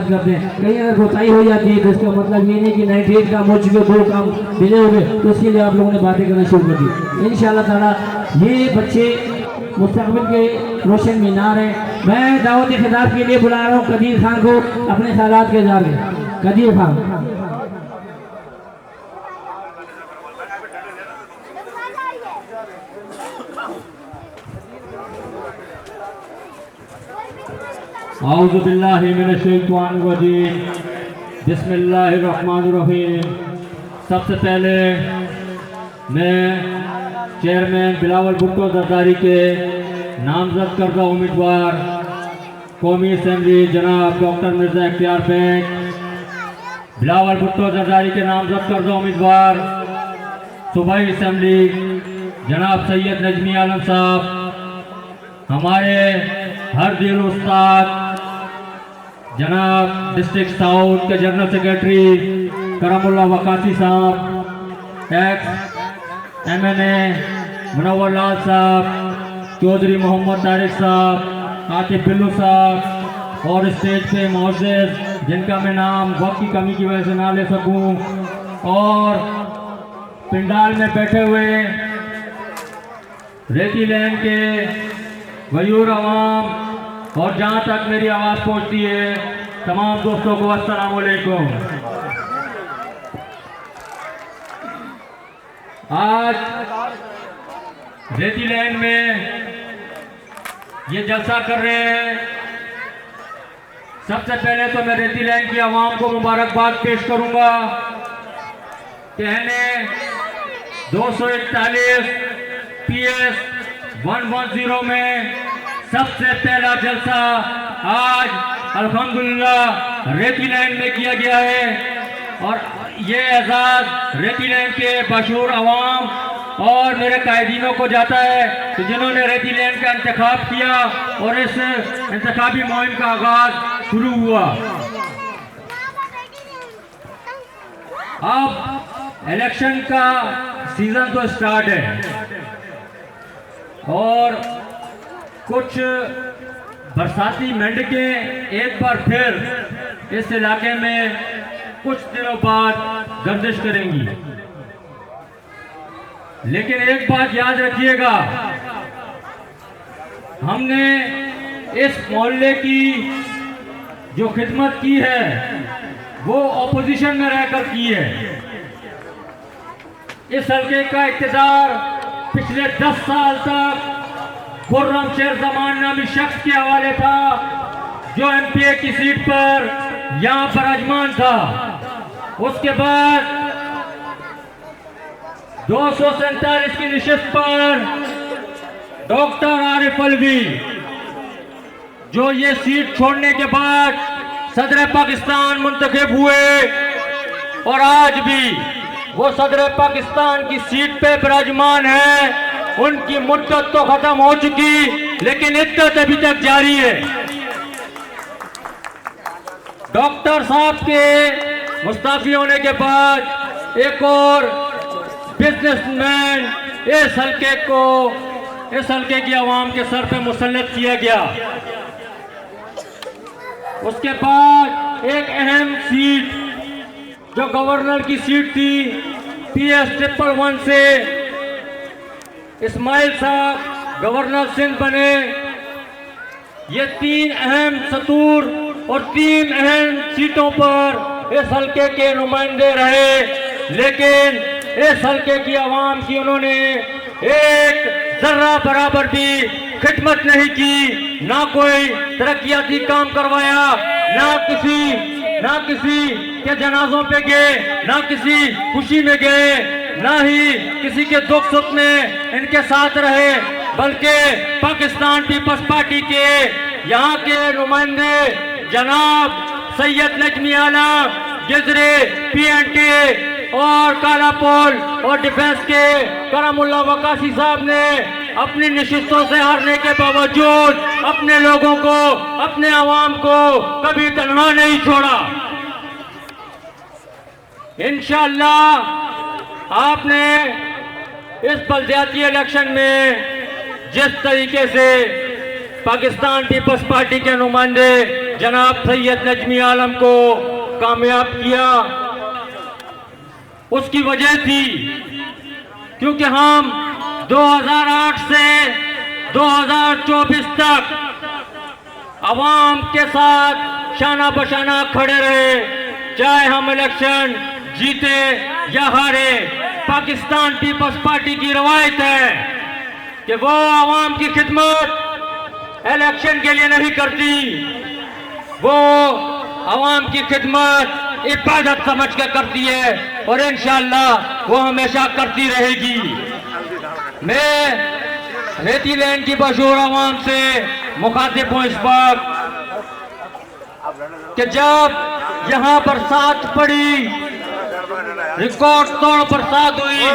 करते हैं। कहीं अगर कोताही हो जाती है तो इसका मतलब ये नहीं कि 98 काम हो चुके, 2 काम डिले हो गए, तो इसके लिए आप लोगों ने बातें करना शुरू कर दी। इंशाअल्लाह ताला ये बच्चे मुस्तकबिल के रोशन मीनार हैं। मैं दावत खिताब के लिए बुला रहा हूँ कदीर खान को, अपने ख्यालात के इज़हार में। कदीर खान। औज़ु बिल्लाहि मिनश शैतानिर रजीम, बिस्मिल्लाहिर रहमानिर रहीम। सबसे पहले मैं चेयरमैन बिलावल भुट्टो जरदारी के नामजद करदा उम्मीदवार कौमी असम्बली जनाब डॉक्टर मिर्ज़ा इख्तियार बेग, बिलावल भुट्टो जरदारी के नामजद करदा उम्मीदवार सूबाई असम्बली जनाब सैयद नजमी आलम साहब, हमारे हर दिल उस्ताद जनाब डिस्ट्रिक्ट साउथ के जनरल सेक्रेटरी करमुल्ला वकासी साहब, एक्स MNA मुनव्वर लाल साहब, चौधरी मोहम्मद तारिक साहब, आतिफ बिल्लू साहब और स्टेज पे मौजूद जिनका मैं नाम वक्त की कमी की वजह से ना ले सकूं, और पिंडाल में बैठे हुए रेती लैन के गयूर अवाम और जहाँ तक मेरी आवाज़ पहुँचती है तमाम दोस्तों को अस्सलाम वालेकुम। आज रेती लैंड में ये जलसा कर रहे हैं। सबसे पहले तो मैं रेती लैंड की आवाम को मुबारकबाद पेश करूंगा। कहने 241 PS 110 में सबसे पहला जलसा आज अल्हम्दुलिल्लाह रेती लैंड में किया गया है, और ये एजाज़ रेती लैंड के मशहूर अवाम और मेरे कायदीनों को जाता है तो जिन्होंने रेती लैंड का इंतखाब किया और इस इंतखाबी मुहिम का आगाज शुरू हुआ। अब इलेक्शन का सीजन तो स्टार्ट है और कुछ बरसाती मेंढकें एक बार फिर इस इलाके में कुछ दिनों बाद गर्दिश करेंगी। लेकिन एक बात याद रखिएगा, हमने इस मोहल्ले की जो खिदमत की है वो ऑपोजिशन में रहकर की है। इस हल्के का इक़्तिदार पिछले 10 साल तक खुर्रम शेर जमान नामी शख्स के हवाले था जो MPA की सीट पर यहाँ पर अजमान था। उसके बाद 247 की निशिस्त पर डॉक्टर आरिफ अलवी जो ये सीट छोड़ने के बाद सदर पाकिस्तान मुंतखब हुए और आज भी वो सदर पाकिस्तान की सीट पे विराजमान है। उनकी मुद्दत तो खत्म हो चुकी लेकिन इद्दत अभी तक जारी है। डॉक्टर साहब के मुस्ताफी होने के बाद एक और बिजनेसमैन इस हल्के की आवाम के सर पे मुसल्लत किया गया। उसके बाद एक अहम सीट जो गवर्नर की सीट थी PS 111 से इस्माइल साहब गवर्नर सिंध बने। ये 3 अहम सतूर और 3 अहम सीटों पर इस हल्के के नुमाइंदे रहे, लेकिन इस हल्के की आवाम की उन्होंने एक जर्रा बराबर भी खिदमत नहीं की, ना कोई तरक्याती काम करवाया, ना किसी के जनाजों पे गए, ना किसी खुशी में गए, ना ही किसी के दुख सुख में इनके साथ रहे, बल्कि पाकिस्तान पीपल्स पार्टी के यहाँ के नुमाइंदे जनाब सैयद नजमी आलम गिजरे PNT और कालापोल और डिफेंस के करमुल्ला वकासी साहब ने अपनी निशिस्तों से हारने के बावजूद अपने लोगों को, अपने आवाम को कभी तन्हा नहीं छोड़ा। इंशाअल्लाह आपने इस बलदियाती इलेक्शन में जिस तरीके से पाकिस्तान पीपल्स पार्टी के नुमाइंदे जनाब सैयद नजमी आलम को कामयाब किया, उसकी वजह थी क्योंकि हम 2008 से 2024 तक अवाम के साथ शाना बशाना खड़े रहे, चाहे हम इलेक्शन जीते या हारे। पाकिस्तान पीपल्स पार्टी की रवायत है कि वो आवाम की खिदमत इलेक्शन के लिए नहीं करती, वो आवाम की खिदमत इबादत समझ के करती है और इंशाअल्लाह वो हमेशा करती रहेगी। मैं रेती लैंड की मशहूर आवाम से मुखातिब हूँ इस वक्त कि जब यहाँ बरसात पड़ी, रिकॉर्ड तोड़ बरसात हुई,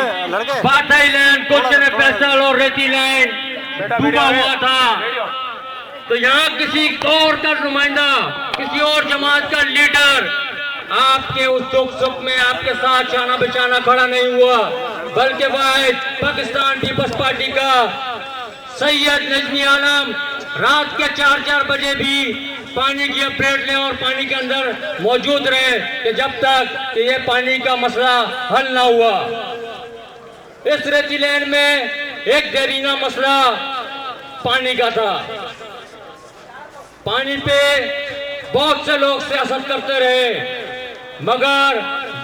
बाटाई लैंड, कोचन फैसल और रेती लैंड डूबा हुआ था, तो यहाँ किसी और का नुमाइंदा, किसी और जमात का लीडर आपके उस दुख सुख में आपके साथ शाना बिछाना खड़ा नहीं हुआ, बल्कि वाहिद पाकिस्तान पीपल्स पार्टी का सैयद नजमी आलम रात के 4-4 बजे भी पानी की अपडेट लें और पानी के अंदर मौजूद रहे कि जब तक कि ये पानी का मसला हल ना हुआ। इस रेती लैंड में एक देरीना मसला पानी का था, पानी पे बहुत से लोग सियासत करते रहे, मगर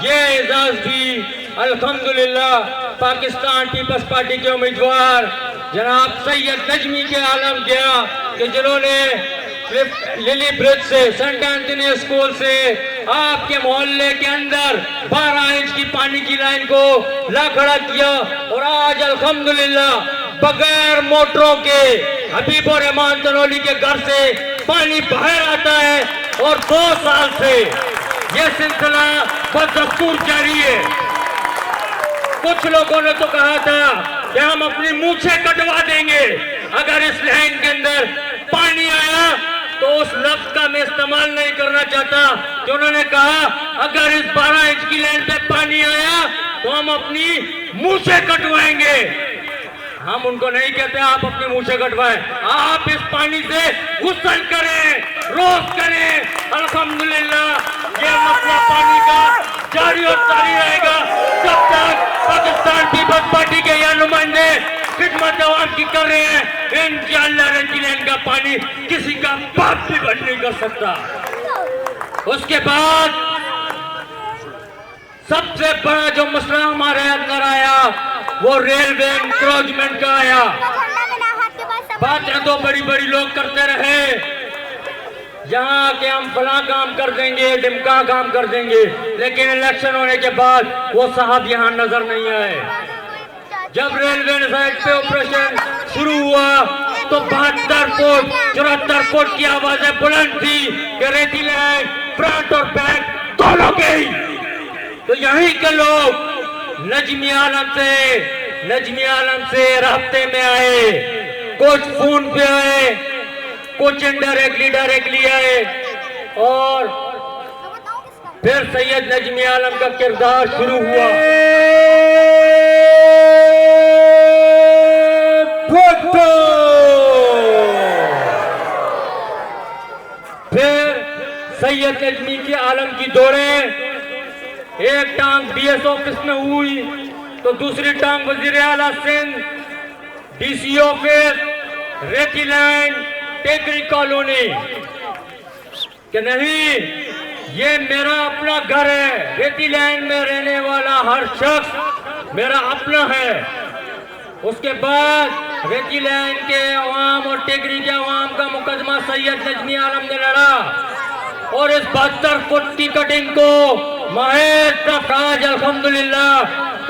ये एजाज भी अल्हम्दुलिल्लाह पाकिस्तान पीपल्स पार्टी के उम्मीदवार जनाब सैयद नजमी के आलम गया कि जिन्होंने लिली ब्रिज से, सेंट एंथनी स्कूल से आपके मोहल्ले के अंदर 12 इंच की पानी की लाइन को ला खड़ा किया और आज अल्हम्दुलिल्लाह बगैर मोटरों के हबीब और रहमान तनोली के घर से पानी बाहर आता है और 2 साल से यह सिलसिला बदस्तूर जारी है। कुछ लोगों ने तो कहा था कि हम अपनी मूछें कटवा देंगे अगर इस लाइन के अंदर पानी आया, तो उस लफ्ज का मैं इस्तेमाल नहीं करना चाहता कि उन्होंने कहा अगर इस 12 इंच की लाइन पे पानी आया तो हम अपनी मूछें कटवाएंगे। हम उनको नहीं कहते आप अपनी मूछें कटवाएं, आप इस पानी से गुस्ल करें, रोज करें। अल्हम्दुलिल्लाह ये मसला पानी का जारी और जारी रहेगा जब तक पाकिस्तान पीपल्स पार्टी के यह नुमाइंदे खिदमत अवाम की कर रहे हैं। इंशाअल्लाह रेती लैंड का पानी किसी का बाप भी बंद नहीं कर सकता। उसके बाद सबसे बड़ा जो मसला हमारे अंदर आया वो रेलवे इंक्रोचमेंट का आया। बातें तो बड़ी बड़ी लोग करते रहे, यहाँ के हम फला काम कर देंगे, डिमका काम कर देंगे, लेकिन इलेक्शन होने के बाद वो साहब यहाँ नजर नहीं आए। जब रेलवे साइड पे ऑपरेशन शुरू हुआ तो 72 फुट 74 फुट की आवाजें बुलंद थी कि रेती लैंड फ्रंट और बैक दोनों गई। तो यहीं के लोग नजमी आलम से राब्ते में आए, कुछ फोन पे आए, कुछ डायरेक्टली आए और फिर सैयद नजमी आलम का किरदार शुरू हुआ। फिर सैयद नजमी के आलम की दौड़े, एक टांग बीएस ऑफिस में हुई तो दूसरी टांग वजीर आला सिंध डीसी ऑफिस, रेती लैंड, टेकरी कॉलोनी कि नहीं ये मेरा अपना घर है, रेती लैंड में रहने वाला हर शख्स मेरा अपना है। उसके बाद रेती लैंड के अवाम और टेकरी के अवाम का मुकदमा सैयद नजमी आलम ने लड़ा और इस 72 फुट की कटिंग को महेश तक आज अल्हम्दुलिल्लाह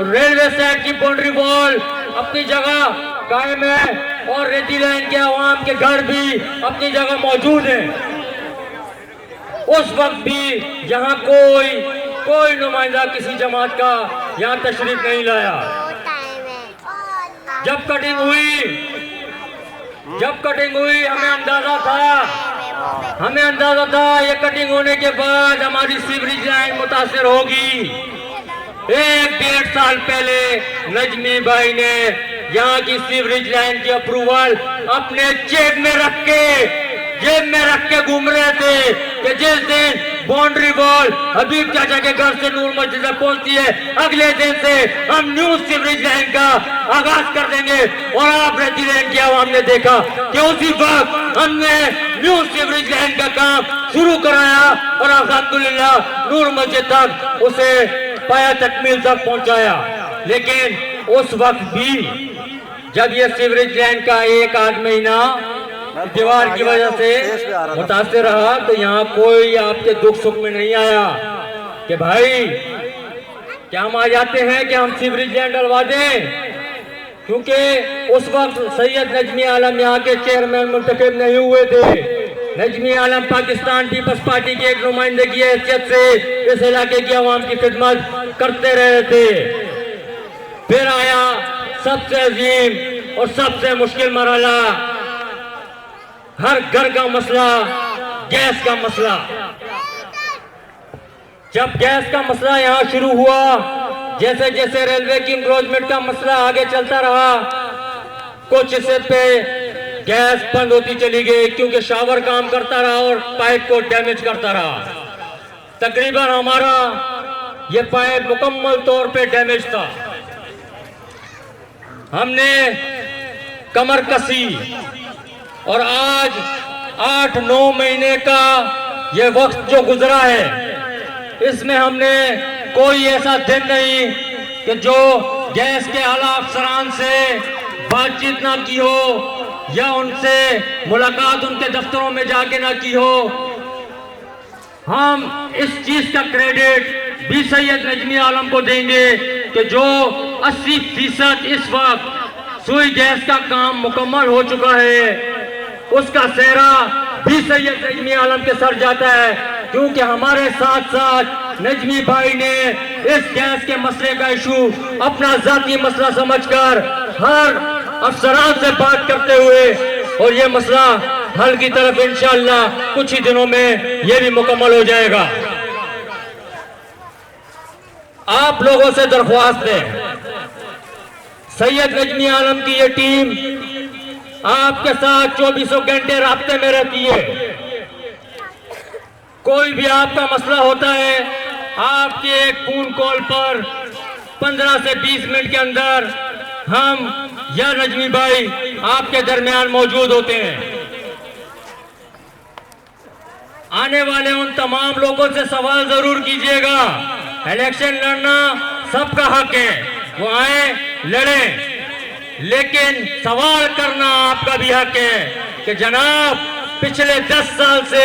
रेलवे साइड की बाउंड्री वॉल अपनी जगह कायम है और रेती लैंड के अवाम के घर भी अपनी जगह मौजूद है। उस वक्त भी यहाँ कोई नुमाइंदा किसी जमात का यहाँ तशरीफ नहीं लाया। जब कटिंग हुई हमें अंदाजा था ये कटिंग होने के बाद हमारी सीवरेज लाइन मुतासिर होगी। 1-1.5 साल पहले नजमी भाई ने यहाँ की सीवरेज लाइन की अप्रूवल अपने चेक में रख के जेब में रख के घूम रहे थे कि जिस दिन बाउंड्री बॉल हबीब चाचा के घर से नूर मस्जिद तक पहुंचती है, अगले दिन से हम न्यू सीवरेज लाइन का आगाज कर देंगे। और आप रेती लाइन की आवाम ने देखा कि उसी वक्त हमने न्यू सीवरेज लाइन का काम शुरू कराया और अल्हम्दुलिल्लाह नूर मस्जिद तक उसे पाया तकमील तक पहुंचाया। लेकिन उस वक्त भी जब ये सीवरेज लाइन का एक आध महीना दीवार की वजह से मुतासिर रहा, तो यहाँ कोई आपके दुख सुख में नहीं आया कि भाई क्या हम आ जाते हैं कि हम सीवरेज लाइन डलवा दें, क्योंकि उस वक्त सैयद नजमी आलम यहाँ के चेयरमैन मुंतखब नहीं हुए थे। नजमी आलम पाकिस्तान पीपल्स पार्टी की एक नुमाइंदगी की हैसियत से इस इलाके की आवाम की खिदमत करते रहे थे। फिर आया सबसे अजीम और सबसे मुश्किल मरहला, हर घर का मसला, गैस का मसला। जब गैस का मसला यहाँ शुरू हुआ, जैसे जैसे रेलवे की इंक्रोचमेंट का मसला आगे चलता रहा, कुछ हिस्से पे गैस बंद होती चली गई क्योंकि शावर काम करता रहा और पाइप को डैमेज करता रहा। तकरीबन हमारा ये पाइप मुकम्मल तौर पे डैमेज था। हमने कमर कसी और आज 8-9 महीने का ये वक्त जो गुजरा है, इसमें हमने कोई ऐसा दिन नहीं कि जो गैस के आला अफसरान से बातचीत ना की हो या उनसे मुलाकात उनके दफ्तरों में जाके ना की हो। हम इस चीज का क्रेडिट भी सैयद नजमी आलम को देंगे कि जो 80% इस वक्त सुई गैस का काम मुकम्मल हो चुका है, उसका सेहरा भी सैयद नजमी आलम के सर जाता है, क्योंकि हमारे साथ साथ नजमी भाई ने इस गैस के मसले का इशू अपना जाती मसला समझकर हर अफसरान से बात करते हुए और ये मसला हल की तरफ इंशाअल्लाह कुछ ही दिनों में ये भी मुकम्मल हो जाएगा। आप लोगों से दरख्वास्त है, सैयद नजमी आलम की ये टीम आपके साथ 24 घंटे राब्ते में रहती है। कोई भी आपका मसला होता है, आपके एक फोन कॉल पर 15 से 20 मिनट के अंदर हम या नजमी भाई आपके दरमियान मौजूद होते हैं। आने वाले उन तमाम लोगों से सवाल जरूर कीजिएगा। इलेक्शन लड़ना सबका हक है, वो आए लड़ें, लेकिन सवाल करना आपका भी हक है कि जनाब पिछले 10 साल से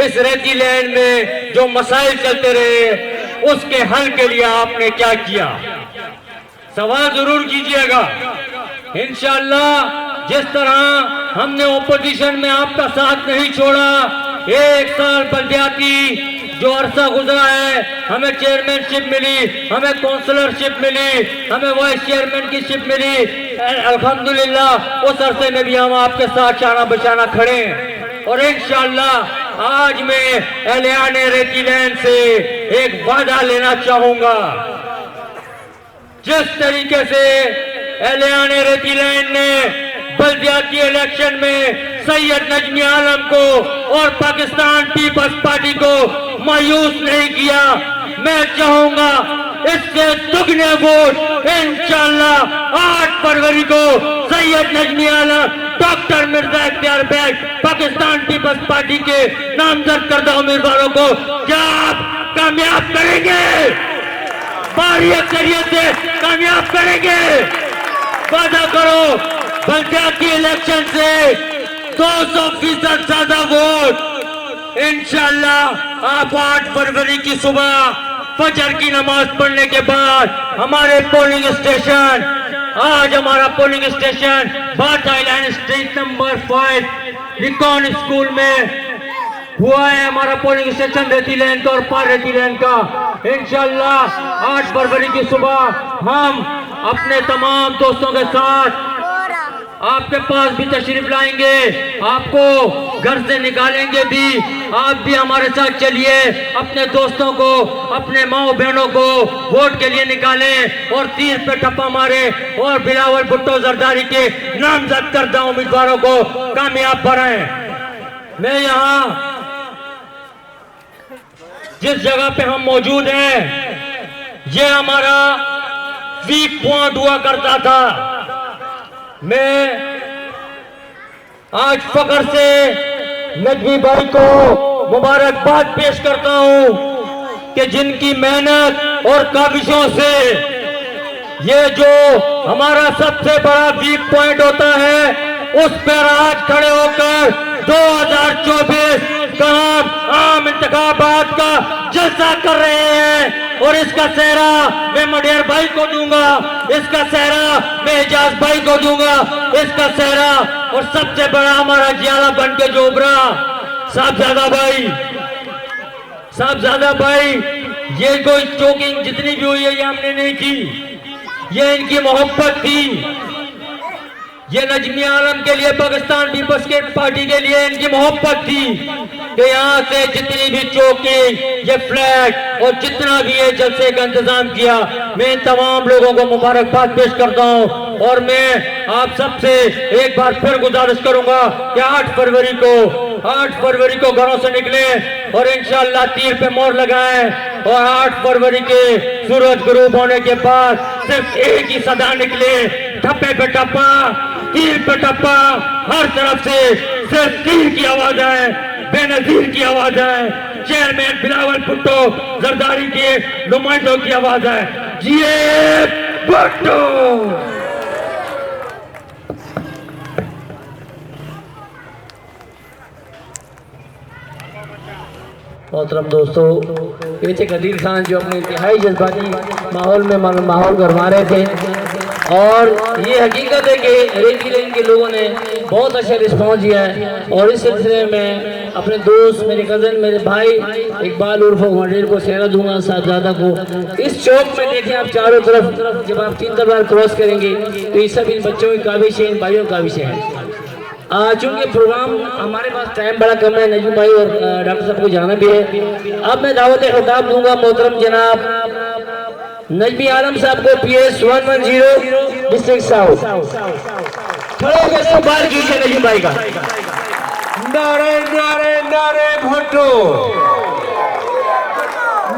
इस रेती लैंड में जो मसाइल चलते रहे, उसके हल के लिए आपने क्या किया। सवाल जरूर कीजिएगा। इंशाअल्लाह जिस तरह हमने ओपोजिशन में आपका साथ नहीं छोड़ा, 1 साल बलदियाती जो अरसा गुजरा है, हमें चेयरमैनशिप मिली, हमें काउंसलरशिप मिली, हमें वाइस चेयरमैन की शिप मिली, अल्हम्दुलिल्लाह उस अरसे में भी हम आपके साथ शाना बशाना खड़े हैं। और इंशाअल्लाह आज मैं एहलियाने रेती लैंड से एक वादा लेना चाहूंगा। जिस तरीके से एहलियाने रेती लैंड ने बलदियाती इलेक्शन में सैयद नजमी आलम को और पाकिस्तान पीपल्स पार्टी को मायूस नहीं किया, मैं चाहूंगा इससे दुगने वोट इंशाअल्लाह 8 फरवरी को सैयद नजमी आलम डॉक्टर मिर्जा इख्तियार बेग पाकिस्तान पीपल्स पार्टी के नामजद करदा उम्मीदवारों को क्या आप कामयाब करेंगे, भारी अक्सरियत से कामयाब करेंगे। वादा करो बलदियाती इलेक्शन से 200% ज्यादा वोट इंशाअल्लाह आप 8 फरवरी की सुबह फजर की नमाज पढ़ने के बाद हमारे पोलिंग स्टेशन, आज हमारा polling station bath island street number 5 recon school में हुआ है। हमारा पोलिंग स्टेशन रेती लैंड का और पार रेती लैंड का इंशाअल्लाह 8 फरवरी की सुबह हम अपने तमाम दोस्तों के साथ आपके पास भी तशरीफ लाएंगे, आपको घर से निकालेंगे भी। आप भी हमारे साथ चलिए, अपने दोस्तों को, अपने माओ बहनों को वोट के लिए निकालें और तीर पे ठप्पा मारे और बिलावल भुट्टो जरदारी के नामजद करदा उम्मीदवारों को कामयाब बनाएं। मैं यहाँ जिस जगह पे हम मौजूद हैं, ये हमारा वीक पॉइंट हुआ करता था। मैं आज फख्र से नजमी भाई को मुबारकबाद पेश करता हूं कि जिनकी मेहनत और काविशों से ये जो हमारा सबसे बड़ा वीक पॉइंट होता है, उस पर आज खड़े होकर 2024 का आम इंतखाबात का जलसा कर रहे हैं। और इसका सेहरा मैं मडेर भाई को दूंगा, इसका सेहरा मैं एजाज भाई को दूंगा, इसका सेहरा और सबसे बड़ा हमारा जियाला बन के जो उभरा साहबजादा भाई, ये कोई चोकिंग जितनी भी हुई है ये हमने नहीं की, ये इनकी मोहब्बत थी। ये नजमी आलम के लिए, पाकिस्तान पीपल्स पार्टी के लिए इनकी मोहब्बत थी कि यहाँ से जितनी भी चौकी, ये फ्लैग और जितना भी ये जलसे का इंतजाम किया, मैं इन तमाम लोगों को मुबारकबाद पेश करता हूँ। और मैं आप सबसे एक बार फिर गुजारिश करूंगा कि 8 फरवरी को घरों से निकले और इंशाअल्लाह तीर पे मोहर लगाएं। और 8 फरवरी के सूरज गुरूब होने के बाद सिर्फ एक ही सदा निकले, ठप्पे पे टप्पा, तीर पे टप्पा, हर तरफ से सिर्फ तीर की आवाज है, बेनजीर की आवाज है, चेयरमैन बिलावल भुट्टो जरदारी के नुमाइंदों की आवाज है। जिए भुट्टो। मोहतरम दोस्तों, ये थे कदीर खान जो अपने इंतहाई जज्बाती माहौल में माहौल गरमा रहे थे। और ये हकीकत है कि रेती लेन के लोगों ने बहुत अच्छा रिस्पॉन्स दिया है। और इस सिलसिले में अपने दोस्त, मेरे कज़न, मेरे भाई इकबाल उर्फ मडेर को सेहरा दूंगा, साहबजादा को। इस चौक में देखें आप चारों तरफ, जब आप 3 दरबार क्रॉस करेंगे तो ये सब इन बच्चों की काविशें, इन भाइयों की काविशें हैं। चूँकि प्रोग्राम हमारे पास टाइम बड़ा कम है, नजमी भाई और डॉक्टर साहब को जाना भी है। अब मैं दावत खिताब दूंगा मोहतरम जनाब नजमी आलम साहब को, PS 110 डिस्ट्रिक्ट साउथ। खड़े होकर इस्तकबाल कीजिए नजमी भाई का। नारे नारे नारे भुट्टो,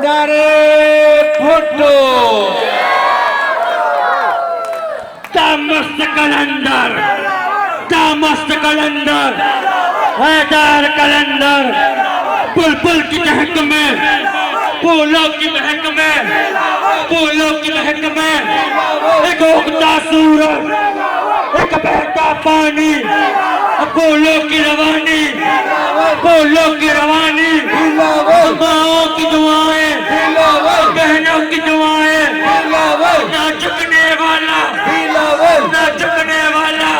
नारे भुट्टो। मस्त कलंदर, हैदर कलंदर, बुलबुल की महक में, फूलों की महक में, फूलों की महक में, एक उगता सूरज, एक बहता पानी, फूलों की रवानी, फूलों की रवानी, माओं की दुआएं, बहनों की दुआएं, ना झुकने वाला, ना झुकने वाला,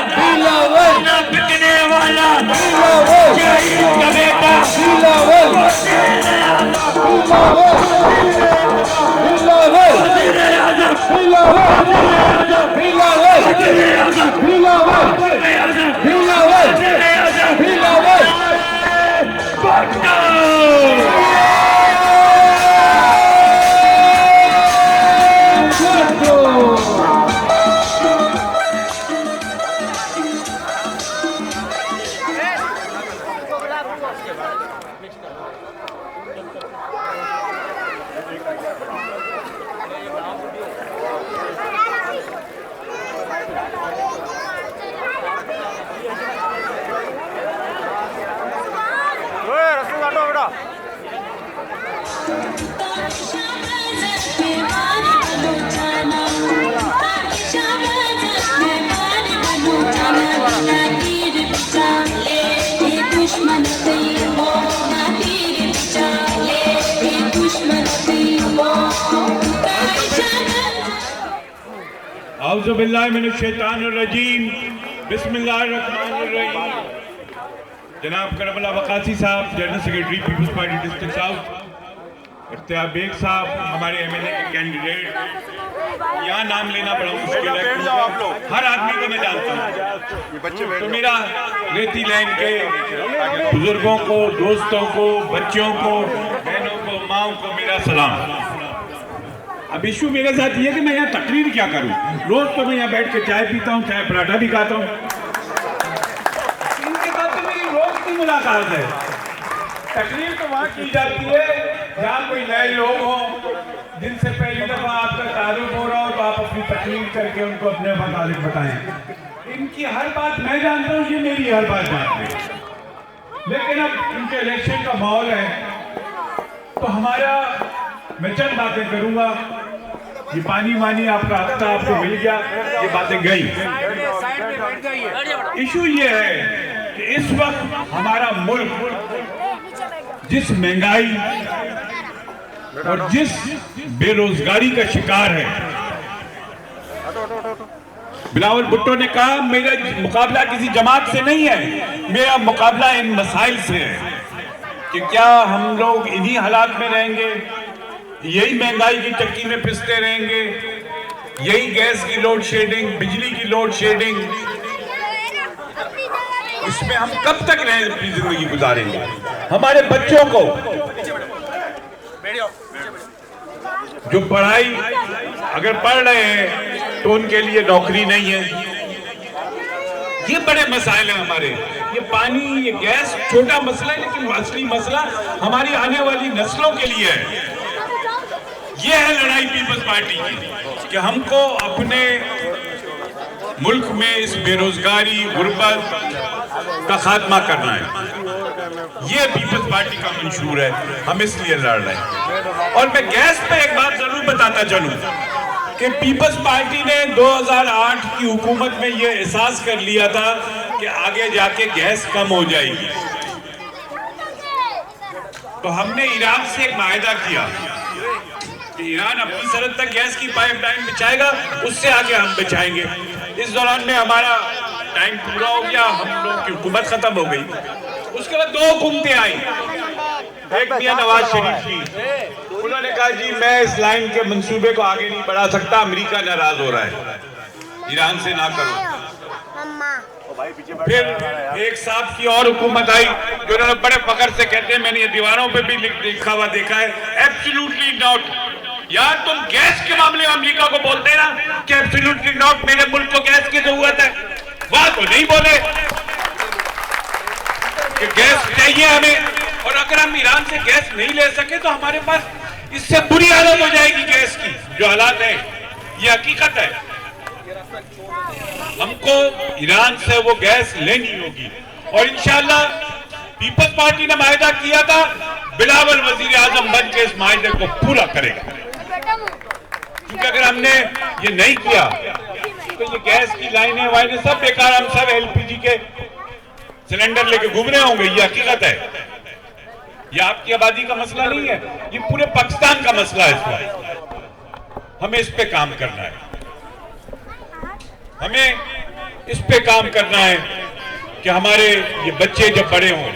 ना बिकने वाला, शहीद का बेटा, औज़ुबिल्लाहिमिनश्शैतानिर्रजीम, बिस्मिल्लाहिर्रहमानिर्रहीम। जनाब करबला वकासी साहब, general secretary peoples party district south, Iftiyar Baig साहब, हमारे MLA के कैंडिडेट, यहाँ नाम लेना बड़ा मुश्किल है, हर आदमी को मैं जानता हूँ। तो मेरा रेती लाइन के बुजुर्गों को, दोस्तों को, बच्चों को, बहनों को, माओं को मेरा सलाम। अब इशू मेरे साथ ये है कि मैं यहाँ तकरीर क्या करूँ। रोज तो मैं यहाँ बैठ के चाय पीता हूँ, चाय पराठा भी खाता हूँ। इनके साथ तो मेरी रोज की आगाज है। तकरीर तो वहाँ की जाती है जहाँ कोई नए लोग हों, जिनसे पहली दफा आपका तारुफ हो रहा हो, तो आप अपनी तकरीर करके उनको अपने मुतालिक बताएं। इनकी हर बात मैं जानता हूँ, ये मेरी हर बात जानते हैं, लेकिन अब इनके इलेक्शन का माहौल है तो हमारा, मैं चंद बातें करूँगा। ये पानी मानी आपका हफ्ता आपको मिल गया, ये बातें गई। इशू ये है कि इस वक्त हमारा मुल्क जिस महंगाई और जिस बेरोजगारी का शिकार है, बिलावल भुट्टो ने कहा मेरा मुकाबला किसी जमात से नहीं है, मेरा मुकाबला इन मसाइल से है कि क्या हम लोग इन्हीं हालात में रहेंगे, यही महंगाई की चक्की में पिसते रहेंगे, यही गैस की लोड शेडिंग, बिजली की लोड शेडिंग, इसमें हम कब तक रहे अपनी जिंदगी गुजारेंगे। हमारे बच्चों को जो पढ़ाई अगर पढ़ रहे हैं तो उनके लिए नौकरी नहीं है, ये बड़े मसाइल हैं हमारे। ये पानी, ये गैस छोटा मसला है, लेकिन असली मसला हमारी आने वाली नस्लों के लिए है। ये है लड़ाई पीपल्स पार्टी की कि हमको अपने मुल्क में इस बेरोजगारी, गुर्बत का खात्मा करना है। ये पीपल्स पार्टी का मंशूर है, हम इसलिए लड़ रहे हैं। और मैं गैस पे एक बात जरूर बताता चलूं कि पीपल्स पार्टी ने 2008 की हुकूमत में ये एहसास कर लिया था कि आगे जाके गैस कम हो जाएगी, तो हमने ईरान से एक माहिदा किया कि ईरान अपनी सरहद तक गैस की पाइपलाइन बिछाएगा, उससे आगे हम बिछाएंगे। इस दौरान में हमारा टाइम पूरा हो गया, हम लोग की हुकूमत खत्म हो गई। उसके बाद 2 हुकूमतें आई, एक मियां नवाज शरीफ की, उन्होंने कहा जी मैं इस लाइन के मंसूबे को आगे नहीं बढ़ा सकता, अमेरिका नाराज हो रहा है, ईरान से ना करो। फिर एक साहब की और हुकूमत आई जो उन्होंने बड़े फख्र से कहते हैं, मैंने ये दीवारों पे भी लिखा हुआ देखा है, एब्सोल्युटली नॉट। यार तुम गैस के मामले में अमेरिका को बोलते हैं ना कि एब्सोल्युटली नॉट, मेरे मुल्क को गैस की जरूरत है, वहां तो नहीं बोले कि गैस चाहिए हमें। और अगर हम ईरान से गैस नहीं ले सके तो हमारे पास इससे बुरी हालत हो जाएगी गैस की, जो हालात है, ये हकीकत है। हमको ईरान से वो गैस लेनी होगी और इंशाअल्लाह पीपल्स पार्टी ने माहिदा किया था, बिलावल वजीर आजम बन के इस माहिदे को पूरा करेगा। क्योंकि अगर हमने ये नहीं किया तो ये गैस की लाइनें वाइनें सब बेकार, हम सब एलपीजी के सिलेंडर लेके घूम रहे होंगे, ये हकीकत है। ये आपकी आबादी का मसला नहीं है, ये पूरे पाकिस्तान का मसला है। इस वक्त हमें इस पे काम करना है, हमें इस पे काम करना है कि हमारे ये बच्चे जब बड़े हों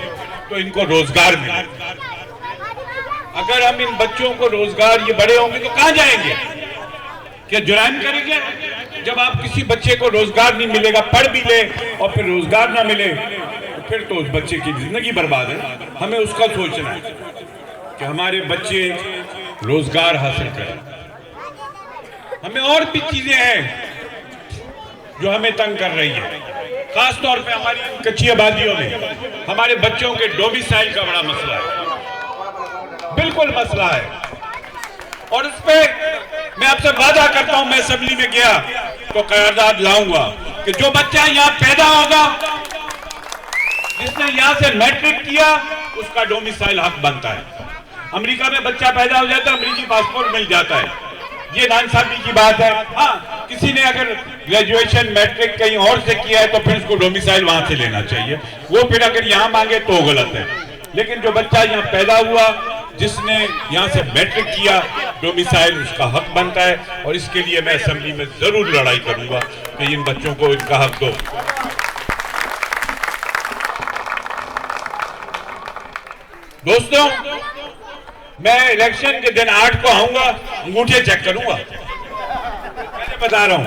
तो इनको रोजगार मिले। अगर हम इन बच्चों को रोजगार, ये बड़े होंगे तो कहां जाएंगे, क्या जुर्म करेंगे? जब आप किसी बच्चे को रोजगार नहीं मिलेगा, पढ़ भी ले और फिर रोजगार ना मिले, तो फिर तो उस बच्चे की जिंदगी बर्बाद है। हमें उसका सोचना है कि हमारे बच्चे रोजगार हासिल करें। हमें और भी चीजें हैं जो हमें तंग कर रही है, खास तौर पे हमारी कच्ची आबादियों में हमारे बच्चों के डोमिसाइल का बड़ा मसला है, बिल्कुल मसला है। और उस पे मैं आपसे वादा करता हूं, मैं असेंबली में गया तो करारदाद लाऊंगा कि जो बच्चा यहाँ पैदा होगा, जिसने यहाँ से मैट्रिक किया, उसका डोमिसाइल हक बनता है। अमेरिका में बच्चा पैदा हो जाता है, अमेरिकी पासपोर्ट मिल जाता है, ये नाइंसाफी की बात है। हाँ, किसी ने अगर ग्रेजुएशन मैट्रिक कहीं और से किया है तो फिर उसको डोमिसाइल वहां से लेना चाहिए, वो फिर अगर यहाँ मांगे तो गलत है। लेकिन जो बच्चा यहाँ पैदा हुआ, जिसने यहाँ से मैट्रिक किया, डोमिसाइल उसका हक बनता है। और इसके लिए मैं असेंबली में जरूर लड़ाई करूंगा कि इन बच्चों को इनका हक दो। दोस्तों, मैं इलेक्शन के दिन 8 को आऊंगा, अंगूठे चेक करूंगा, मैं बता रहा हूं,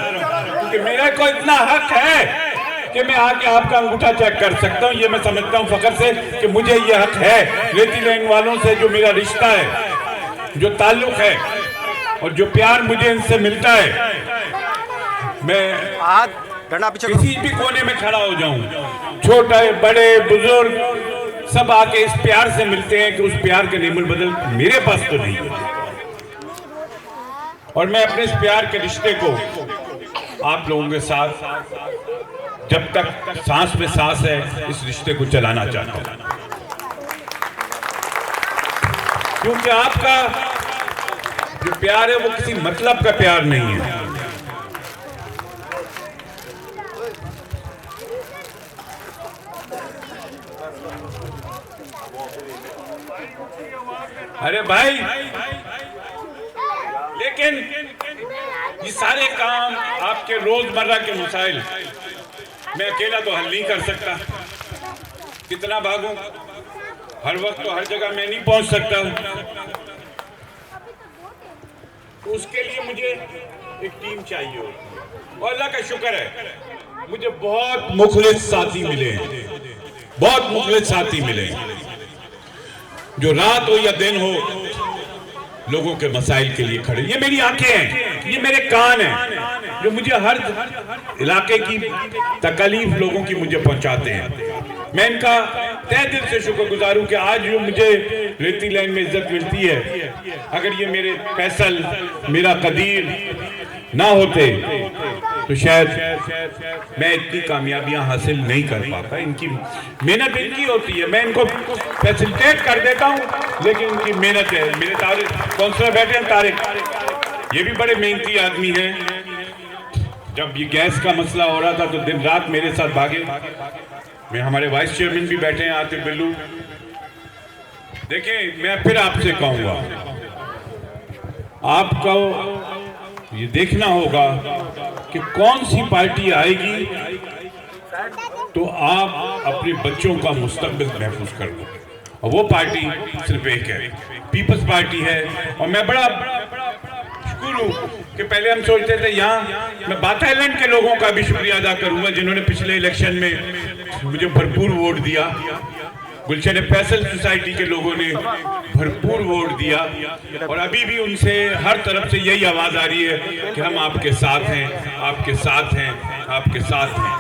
क्योंकि मेरे को इतना हक है कि मैं आके आपका अंगूठा चेक कर सकता हूं। ये मैं समझता हूं फख्र से कि मुझे ये हक है। रेती लेने वालों से जो मेरा रिश्ता है, जो ताल्लुक है और जो प्यार मुझे इनसे मिलता है, मैं किसी भी कोने में खड़ा हो जाऊं, छोटे बड़े बुजुर्ग सब आके इस प्यार से मिलते हैं कि उस प्यार के नेमुल बदल मेरे पास तो नहीं है। और मैं अपने इस प्यार के रिश्ते को आप लोगों के साथ जब तक सांस में सांस है इस रिश्ते को चलाना चाहता हूं, क्योंकि आपका जो प्यार है वो किसी मतलब का प्यार नहीं है। अरे भाई, लेकिन ये सारे काम आपके रोजमर्रा के मसाइल मैं अकेला तो हल नहीं कर सकता। कितना भागूं, हर वक्त तो हर जगह मैं नहीं पहुंच सकता। तो उसके लिए मुझे एक टीम चाहिए होती है। और अल्लाह का शुक्र है मुझे बहुत मुखलिस साथी मिले हैं, बहुत मुखलिस साथी मिले हैं जो रात हो या दिन हो लोगों के मसाइल के लिए खड़े। ये मेरी आंखें हैं, ये मेरे कान हैं जो मुझे हर इलाके की तकलीफ लोगों की मुझे पहुंचाते हैं। मैं इनका तहे दिल से शुक्रगुजार हूं कि आज जो मुझे रेती लाइन में इज्जत मिलती है, अगर ये मेरे फैसल, मेरा कदीर ना होते तो शायद मैं इतनी कामयाबियां हासिल नहीं कर पाता। इनकी मेहनत इनकी होती है, मैं इनको फैसिलिटेट कर देता हूं, लेकिन इनकी मेहनत है। मेरे तारिक काउंसलर बैठे हैं, तारिक, ये भी बड़े मेहनती आदमी हैं। जब ये गैस का मसला हो रहा था तो दिन रात मेरे साथ भागे। मैं हमारे वाइस चेयरमैन भी बैठे हैं, आतिफ बिल्लू। देखिए, मैं फिर आपसे कहूंगा, आपको ये देखना होगा कि कौन सी पार्टी आएगी तो आप अपने बच्चों का मुस्तकबिल महफूज कर दो। और वो पार्टी सिर्फ एक है, पीपल्स पार्टी है। और मैं बड़ा शुक्र हूँ कि पहले हम सोचते थे यहाँ, मैं बाता आइलैंड के लोगों का भी शुक्रिया अदा करूंगा जिन्होंने पिछले इलेक्शन में मुझे भरपूर वोट दिया। गुलशन फैसल सोसाइटी के लोगों ने भरपूर वोट दिया और अभी भी उनसे हर तरफ से यही आवाज आ रही है कि हम आपके साथ हैं, आपके साथ हैं, आपके साथ हैं।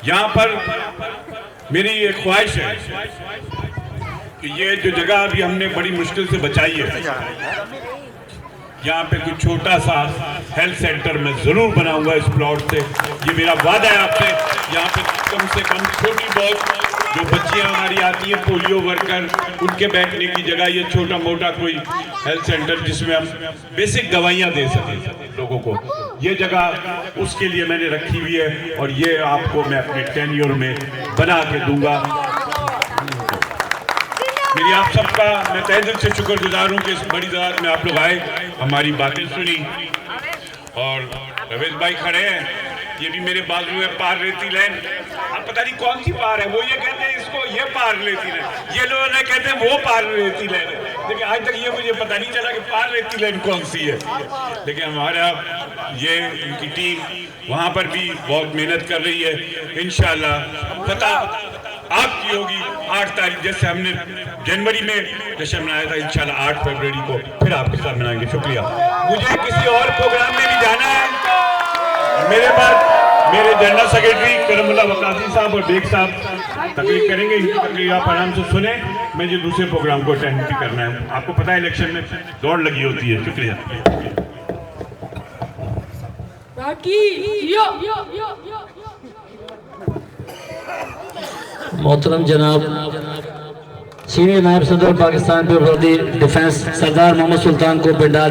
यहाँ पर मेरी एक ख्वाहिश है कि ये जो जगह अभी हमने बड़ी मुश्किल से बचाई है, यहाँ पे कुछ छोटा सा हेल्थ सेंटर मैं जरूर बनाऊंगा इस प्लॉट से। ये मेरा वादा है आपसे। यहाँ पे कम से कम छोटी बहुत जो बच्चियाँ हमारी आती हैं, पोलियो वर्कर, उनके बैठने की जगह, ये छोटा मोटा कोई हेल्थ सेंटर जिसमें हम बेसिक दवाइयाँ दे सकें लोगों को, ये जगह उसके लिए मैंने रखी हुई है। और ये आपको मैं अपने टेन्योर में बना के दूंगा। मेरी आप सबका मैं तहे दिल से शुक्रगुजार हूँ कि इस बड़ी तादाद में आप लोग आए, हमारी बातें सुनी। और रवेश भाई खड़े हैं, ये भी मेरे बाजू है, पार रेती लाइन। अब पता नहीं कौन सी पार है, वो ये कहते हैं इसको ये पार रेती लाइन, ये लोगों ने कहते हैं वो पार रेती लाइन है, लेकिन आज तक ये मुझे पता नहीं चला कि पार रेती लाइन कौन सी है। लेकिन हमारा ये इनकी टीम वहाँ पर भी बहुत मेहनत कर रही है। इंशाल्लाह पता आपकी होगी 8 तारीख, जैसे हमने जनवरी में जश्न मनाया था, इंशाल्लाह 8 फरवरी को फिर आपके साथ मनाएंगे। शुक्रिया। मुझे किसी और प्रोग्राम में भी जाना है। मेरे बाद मेरे जनरल सेक्रेटरी करमुल्लाह वकासी साहब और बेग साहब तकरीर करेंगे, इनकी तकरीर आप आराम से सुने। मुझे दूसरे प्रोग्राम को अटेंड भी करना है। आपको पता है इलेक्शन में दौड़ लगी होती है। शुक्रिया। मोहतरम जनाब सीनियर नायब सदर पाकिस्तान पीपल्स पार्टी डिफेंस सरदार मोहम्मद सुल्तान को पिंडा